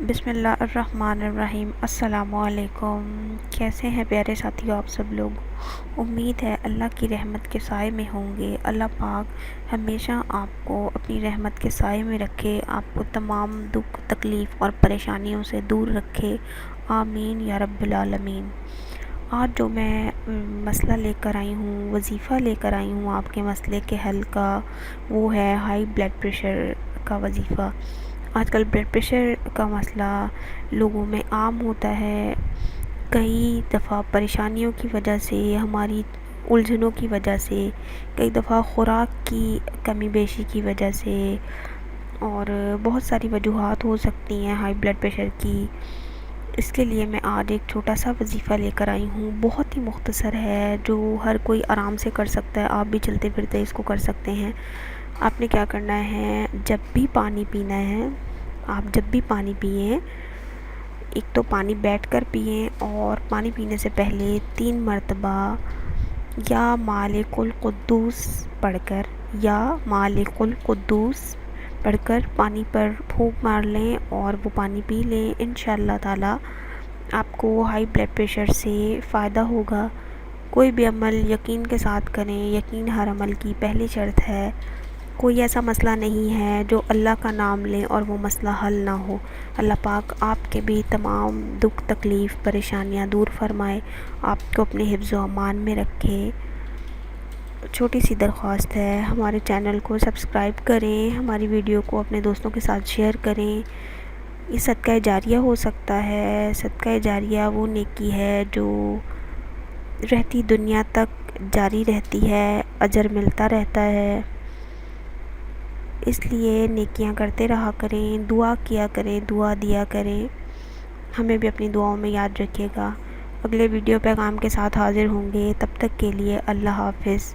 بسم اللہ الرحمن الرحیم۔ السلام علیکم۔ کیسے ہیں پیارے ساتھیوں آپ سب لوگ؟ امید ہے اللہ کی رحمت کے سائے میں ہوں گے۔ اللہ پاک ہمیشہ آپ کو اپنی رحمت کے سائے میں رکھے، آپ کو تمام دکھ تکلیف اور پریشانیوں سے دور رکھے، آمین یا رب العالمین۔ آج جو میں مسئلہ لے کر آئی ہوں، وظیفہ لے کر آئی ہوں آپ کے مسئلے کے حل کا، وہ ہے ہائی بلڈ پریشر کا وظیفہ۔ آج کل بلڈ پریشر کا مسئلہ لوگوں میں عام ہوتا ہے۔ کئی دفعہ پریشانیوں کی وجہ سے، ہماری الجھنوں کی وجہ سے، کئی دفعہ خوراک کی کمی بیشی کی وجہ سے، اور بہت ساری وجوہات ہو سکتی ہیں ہائی بلڈ پریشر کی۔ اس کے لیے میں آج ایک چھوٹا سا وظیفہ لے کر آئی ہوں، بہت ہی مختصر ہے، جو ہر کوئی آرام سے کر سکتا ہے۔ آپ بھی چلتے پھرتے اس کو کر سکتے ہیں۔ آپ نے کیا کرنا ہے، جب بھی پانی پینا ہے، آپ جب بھی پانی پئیں، ایک تو پانی بیٹھ کر پئیں، اور پانی پینے سے پہلے 3 مرتبہ یا مالک القدوس پڑھ کر، یا مالک القدوس پڑھ کر پانی پر پھونک مار لیں اور وہ پانی پی لیں۔ انشاءاللہ تعالی آپ کو ہائی بلڈ پریشر سے فائدہ ہوگا۔ کوئی بھی عمل یقین کے ساتھ کریں، یقین ہر عمل کی پہلی شرط ہے۔ کوئی ایسا مسئلہ نہیں ہے جو اللہ کا نام لیں اور وہ مسئلہ حل نہ ہو۔ اللہ پاک آپ کے بھی تمام دکھ تکلیف پریشانیاں دور فرمائے، آپ کو اپنے حفظ و امان میں رکھے۔ چھوٹی سی درخواست ہے، ہمارے چینل کو سبسکرائب کریں، ہماری ویڈیو کو اپنے دوستوں کے ساتھ شیئر کریں۔ یہ صدقہ جاریہ ہو سکتا ہے۔ صدقہ جاریہ وہ نیکی ہے جو رہتی دنیا تک جاری رہتی ہے، اجر ملتا رہتا ہے۔ اس لیے نیکیاں کرتے رہا کریں، دعا کیا کریں، دعا دیا کریں۔ ہمیں بھی اپنی دعاؤں میں یاد رکھیے گا۔ اگلے ویڈیو پیغام کے ساتھ حاضر ہوں گے، تب تک کے لیے اللہ حافظ۔